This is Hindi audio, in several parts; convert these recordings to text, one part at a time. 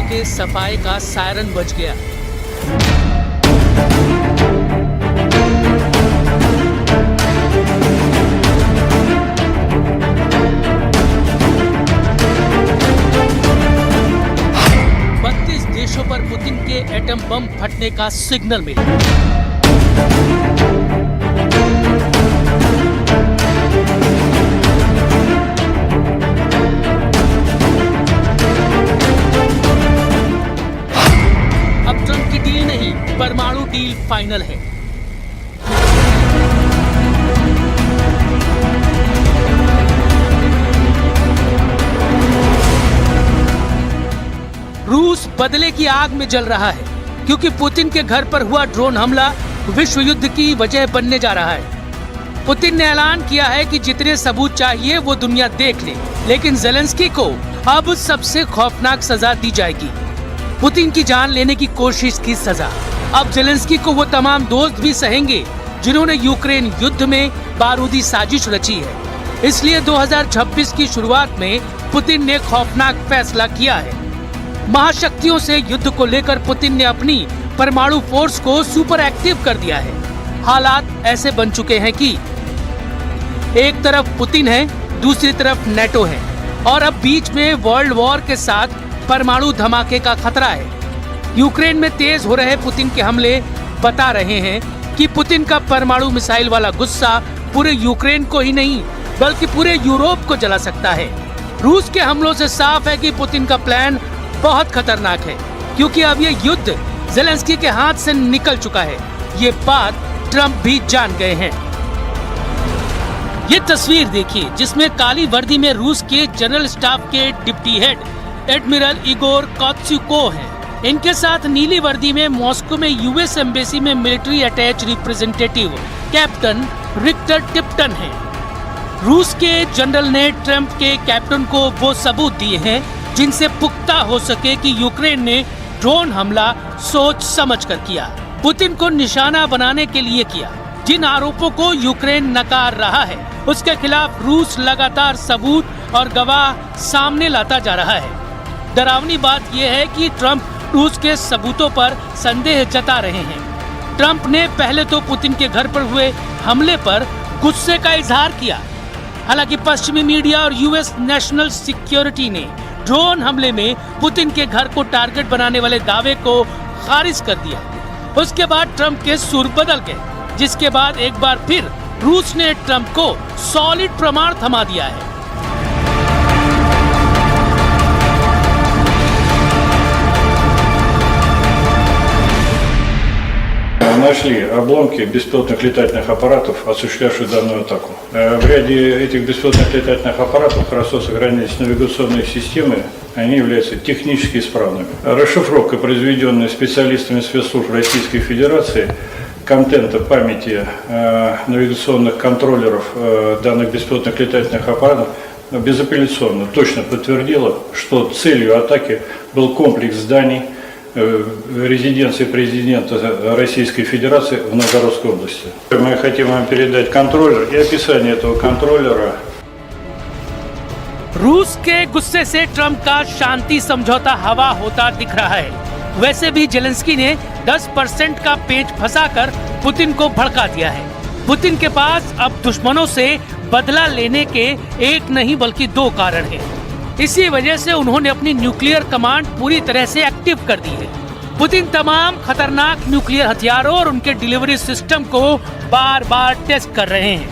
के सफाई का सायरन बज गया। देशों पर पुतिन के एटम बम फटने का सिग्नल मिला। अब ट्रंप की डील नहीं, परमाणु डील फाइनल है। रूस बदले की आग में जल रहा है क्योंकि पुतिन के घर पर हुआ ड्रोन हमला विश्व युद्ध की वजह बनने जा रहा है। पुतिन ने ऐलान किया है कि जितने सबूत चाहिए वो दुनिया देख ले, लेकिन ज़ेलेंस्की को अब सबसे खौफनाक सजा दी जाएगी, पुतिन की जान लेने की कोशिश की सजा। अब ज़ेलेंस्की को वो तमाम दोस्त भी सहेंगे जिन्होंने यूक्रेन युद्ध में बारूदी साजिश रची है। इसलिए 2026 की शुरुआत में पुतिन ने खौफनाक फैसला किया है। महाशक्तियों से युद्ध को लेकर पुतिन ने अपनी परमाणु फोर्स को सुपर एक्टिव कर दिया है। हालात ऐसे बन चुके हैं कि एक तरफ पुतिन है, दूसरी तरफ नेटो है और अब बीच में वर्ल्ड वॉर के साथ परमाणु धमाके का खतरा है। यूक्रेन में तेज हो रहे पुतिन के हमले बता रहे हैं कि पुतिन का परमाणु मिसाइल वाला गुस्सा पूरे यूक्रेन को ही नहीं बल्कि पूरे यूरोप को जला सकता है। रूस के हमलों से साफ है कि पुतिन का प्लान बहुत खतरनाक है क्योंकि अब ये युद्ध ज़ेलेंस्की के हाथ से निकल चुका है। ये बात ट्रंप भी जान गए हैं। ये तस्वीर देखिए जिसमें काली वर्दी में रूस के जनरल स्टाफ के डिप्टी हेड एडमिरल इगोर कोत्स्युको हैं। इनके साथ नीली वर्दी में मॉस्को में यूएस एम्बेसी में military attach representative captain Richter Tibetan हैं। रूस के जनरल ने ट्रंप के कैप्टन को वो सबूत दिए हैं जिनसे पुख्ता हो सके कि यूक्रेन ने ड्रोन हमला सोच समझकर किया, पुतिन को निशाना बनाने के लिए किया। जिन आरोपों को यूक्रेन नकार रहा है उसके खिलाफ रूस लगातार सबूत और गवाह सामने लाता जा रहा है। डरावनी बात यह है कि ट्रंप रूस के सबूतों पर संदेह जता रहे हैं। ट्रंप ने पहले तो पुतिन के घर पर हुए हमले पर गुस्से का इजहार किया। हालांकि पश्चिमी मीडिया और यूएस नेशनल सिक्योरिटी ने ड्रोन हमले में पुतिन के घर को टारगेट बनाने वाले दावे को खारिज कर दिया। उसके बाद ट्रंप के सुर बदल गए, जिसके बाद एक बार फिर रूस ने ट्रंप को सॉलिड प्रमाण थमा दिया है। Нашли обломки беспилотных летательных аппаратов, осуществлявших данную атаку. В ряде этих беспилотных летательных аппаратов хорошо сохранились навигационные системы, они являются технически исправными. Расшифровка, произведенная специалистами спецслужб Российской Федерации, контента памяти навигационных контроллеров данных беспилотных летательных аппаратов безапелляционно точно подтвердила, что целью атаки был комплекс зданий резиденции президента Российской Федерации в Новгородской области. Мы хотим вам передать контроллер и описание этого контроллера. रूस के गुस्से से ट्रंप का शांति समझौता हवा होता दिख रहा है। वैसे भी ज़ेलेंस्की ने 10% का पेच फंसाकर पुतिन को भड़का दिया है। पुतिन के पास अब दुश्मनों से बदला लेने के एक नहीं बल्कि 2 कारण हैं। इसी वजह से उन्होंने अपनी न्यूक्लियर कमांड पूरी तरह से एक्टिव कर दी है। पुतिन तमाम खतरनाक न्यूक्लियर हथियारों और उनके डिलीवरी सिस्टम को बार बार टेस्ट कर रहे हैं,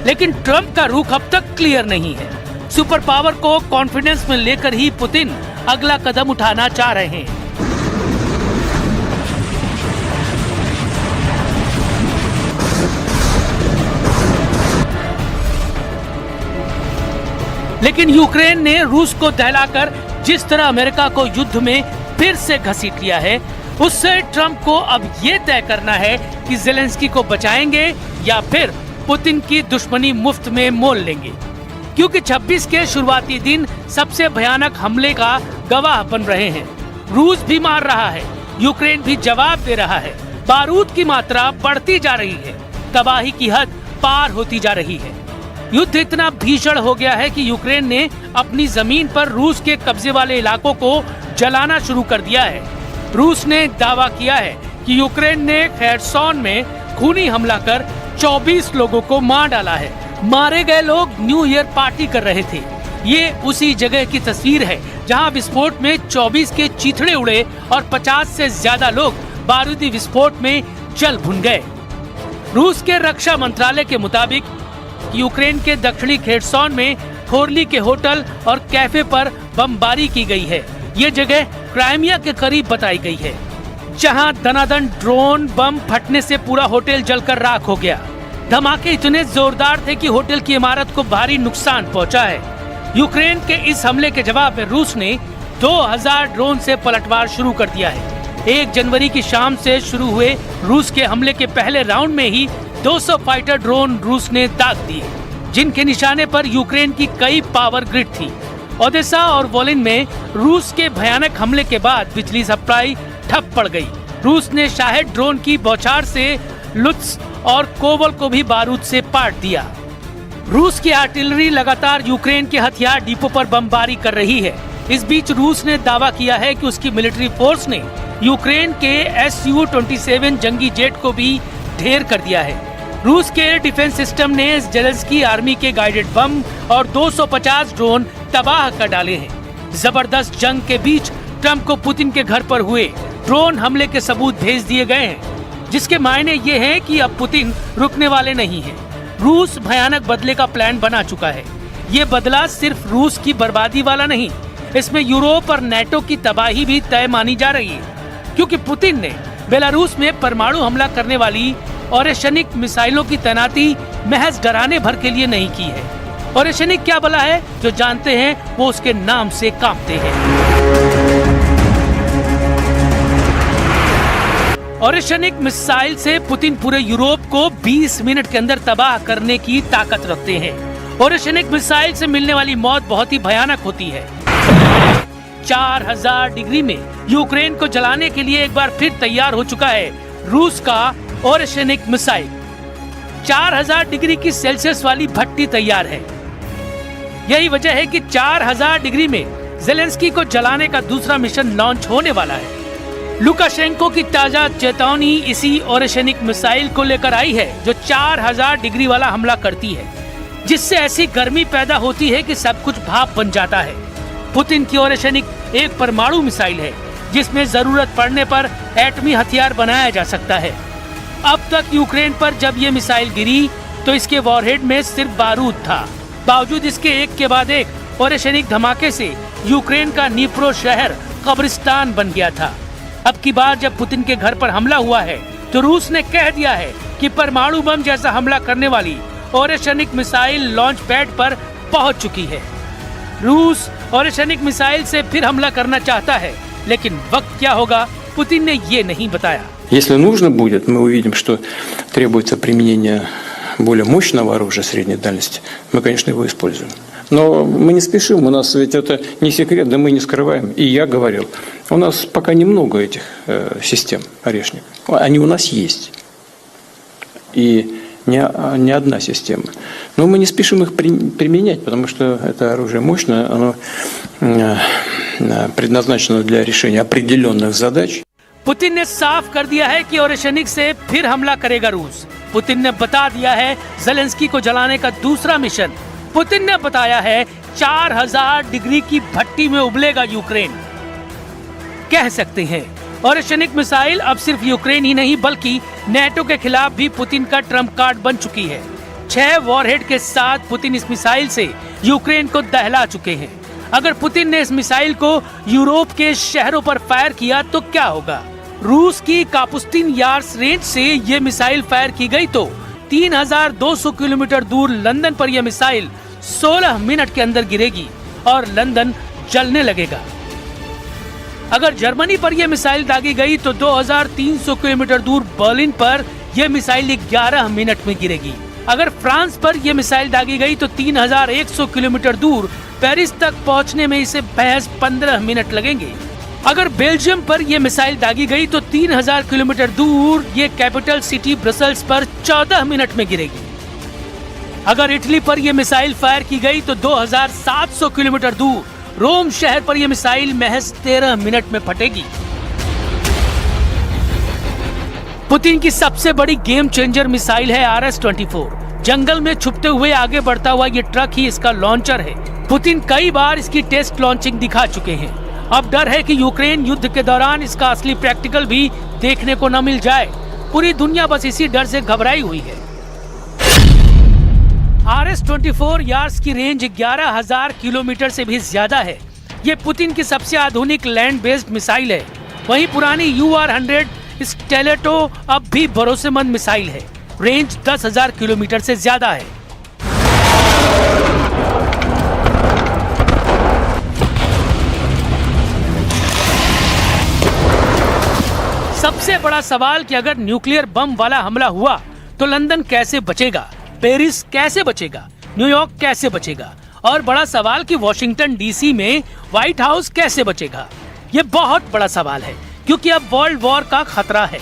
लेकिन ट्रंप का रुख अब तक क्लियर नहीं है। सुपर पावर को कॉन्फिडेंस में लेकर ही पुतिन अगला कदम उठाना चाह रहे हैं। लेकिन यूक्रेन ने रूस को दहलाकर जिस तरह अमेरिका को युद्ध में फिर से घसीट लिया है, उससे ट्रंप को अब ये तय करना है कि ज़ेलेंस्की को बचाएंगे या फिर पुतिन की दुश्मनी मुफ्त में मोल लेंगे। क्योंकि 26 के शुरुआती दिन सबसे भयानक हमले का गवाह बन रहे हैं। रूस भी मार रहा है, यूक्रेन भी जवाब दे रहा है। बारूद की मात्रा बढ़ती जा रही है, तबाही की हद पार होती जा रही है। युद्ध इतना भीषण हो गया है कि यूक्रेन ने अपनी जमीन पर रूस के कब्जे वाले इलाकों को जलाना शुरू कर दिया है। रूस ने दावा किया है कि यूक्रेन ने खेर्सोन में खूनी हमला कर 24 लोगों को मार डाला है। मारे गए लोग न्यू ईयर पार्टी कर रहे थे। ये उसी जगह की तस्वीर है जहां विस्फोट में 24 के चीथड़े उड़े और 50 से ज्यादा लोग बारूदी विस्फोट में जल भुन गए। रूस के रक्षा मंत्रालय के मुताबिक यूक्रेन के दक्षिणी खेर्सोन में खोरली के होटल और कैफे पर बमबारी की गई है। ये जगह क्राइमिया के करीब बताई गई है, जहां दनादन ड्रोन बम फटने से पूरा होटल जलकर राख हो गया। धमाके इतने जोरदार थे कि होटल की इमारत को भारी नुकसान पहुंचा है। यूक्रेन के इस हमले के जवाब में रूस ने 2000 ड्रोन से पलटवार शुरू कर दिया है। 1 जनवरी की शाम से शुरू हुए रूस के हमले के पहले राउंड में ही 200 फाइटर ड्रोन रूस ने दाग दिए, जिनके निशाने पर यूक्रेन की कई पावर ग्रिड थी। ओदेसा और वोलिन में रूस के भयानक हमले के बाद बिजली सप्लाई ठप पड़ गई। रूस ने शाहेद ड्रोन की बौछार से लुत्स्क और कोवल को भी बारूद से पाट दिया। रूस की आर्टिलरी लगातार यूक्रेन के हथियार डिपो पर बमबारी कर रही है। इस बीच रूस ने दावा किया है कि उसकी मिलिट्री फोर्स ने यूक्रेन के Su-27 जंगी जेट को भी ढेर कर दिया है। रूस के डिफेंस सिस्टम ने ज़ेलेंस्की आर्मी के गाइडेड बम और 250 ड्रोन तबाह कर डाले हैं। जबरदस्त जंग के बीच ट्रंप को पुतिन के घर पर हुए ड्रोन हमले के सबूत भेज दिए गए हैं, जिसके मायने ये हैं कि अब पुतिन रुकने वाले नहीं हैं। रूस भयानक बदले का प्लान बना चुका है। ये बदला सिर्फ रूस की बर्बादी वाला नहीं, इसमें यूरोप और नेटो की तबाही भी तय मानी जा रही है, क्योंकि पुतिन ने बेलारूस में परमाणु हमला करने वाली ओरेशनिक मिसाइलों की तैनाती महज डराने भर के लिए नहीं की है। ओरेशनिक क्या बला है, जो जानते हैं वो उसके नाम से कांपते हैं। ओरेशनिक मिसाइल से पुतिन पूरे यूरोप को 20 मिनट के अंदर तबाह करने की ताकत रखते हैं। ओरेशनिक मिसाइल से मिलने वाली मौत बहुत ही भयानक होती है। 4000 डिग्री में यूक्रेन को जलाने के लिए एक बार फिर तैयार हो चुका है रूस का ओरेशनिक मिसाइल। 4000 डिग्री की सेल्सियस वाली भट्टी तैयार है। यही वजह है कि 4000 डिग्री में ज़ेलेंस्की को जलाने का दूसरा मिशन लॉन्च होने वाला है। लुकाशेंको की ताजा चेतावनी इसी ओरेशनिक मिसाइल को लेकर आई है, जो 4000 डिग्री वाला हमला करती है, जिससे ऐसी गर्मी पैदा होती है कि सब कुछ भाप बन जाता है। पुतिन की ओरेशनिक एक परमाणु मिसाइल है, जिसमें जरूरत पड़ने पर एटमी हथियार बनाया जा सकता है। अब तक यूक्रेन पर जब ये मिसाइल गिरी तो इसके वॉरहेड में सिर्फ बारूद था। बावजूद इसके एक के बाद एक ओरेशनिक धमाके से यूक्रेन का नीप्रो शहर कब्रिस्तान बन गया था। अब की बार जब पुतिन के घर पर हमला हुआ है तो रूस ने कह दिया है कि परमाणु बम जैसा हमला करने वाली ओरेशनिक मिसाइल लॉन्च पैड पर पहुंच चुकी है। रूस ओरेशनिक मिसाइल से फिर हमला करना चाहता है, लेकिन वक्त क्या होगा पुतिन ने ये नहीं बताया। Если нужно будет, мы увидим, что требуется применение более мощного оружия средней дальности, мы, конечно, его используем. Но мы не спешим, у нас ведь это не секрет, да мы не скрываем. И я говорил, у нас пока немного этих систем орешник. Они у нас есть. И не одна система. Но мы не спешим их применять, потому что это оружие мощное, оно предназначено для решения определенных задач. पुतिन ने साफ कर दिया है कि ओरेशनिक से फिर हमला करेगा रूस। पुतिन ने बता दिया है ज़ेलेंस्की को जलाने का दूसरा मिशन। पुतिन ने बताया है 4000 डिग्री की भट्टी में उबलेगा यूक्रेन। कह सकते हैं ओरेशनिक मिसाइल अब सिर्फ यूक्रेन ही नहीं बल्कि नेटो के खिलाफ भी पुतिन का ट्रम्प कार्ड बन चुकी है। 6 वॉरहेड के साथ पुतिन इस मिसाइल से यूक्रेन को दहला चुके हैं। अगर पुतिन ने इस मिसाइल को यूरोप के शहरों पर फायर किया तो क्या होगा? रूस की कापुस्तीन यार्स रेंज से ये मिसाइल फायर की गई तो 3200 किलोमीटर दूर लंदन पर यह मिसाइल 16 मिनट के अंदर गिरेगी और लंदन जलने लगेगा। अगर जर्मनी पर यह मिसाइल दागी गई तो 2300 किलोमीटर दूर बर्लिन पर यह मिसाइल 11 मिनट में गिरेगी। अगर फ्रांस पर यह मिसाइल दागी गई तो 3100 किलोमीटर दूर पेरिस तक पहुंचने में इसे महज 15 मिनट लगेंगे। अगर बेल्जियम पर यह मिसाइल दागी गई तो 3000 किलोमीटर दूर ये कैपिटल सिटी ब्रसल्स पर 14 मिनट में गिरेगी। अगर इटली पर यह मिसाइल फायर की गई तो 2700 किलोमीटर दूर रोम शहर पर यह मिसाइल महज 13 मिनट में फटेगी। पुतिन की सबसे बड़ी गेम चेंजर मिसाइल है RS-24। जंगल में छुपते हुए आगे बढ़ता हुआ ये ट्रक ही इसका लॉन्चर है। पुतिन कई बार इसकी टेस्ट लॉन्चिंग दिखा चुके हैं। अब डर है कि यूक्रेन युद्ध के दौरान इसका असली प्रैक्टिकल भी देखने को न मिल जाए। पूरी दुनिया बस इसी डर से घबराई हुई है। RS-24 यार्स की रेंज 11,000 किलोमीटर से भी ज्यादा है। ये पुतिन की सबसे आधुनिक लैंड बेस्ड मिसाइल है। वहीं पुरानी UR-100 स्टेलेटो अब भी भरोसेमंद मिसाइल है। रेंज 10,000 किलोमीटर से ज्यादा है। सबसे बड़ा सवाल कि अगर न्यूक्लियर बम वाला हमला हुआ तो लंदन कैसे बचेगा, पेरिस कैसे बचेगा, न्यूयॉर्क कैसे बचेगा, और बड़ा सवाल कि वॉशिंगटन DC में व्हाइट हाउस कैसे बचेगा। ये बहुत बड़ा सवाल है क्योंकि अब वर्ल्ड वॉर का खतरा है।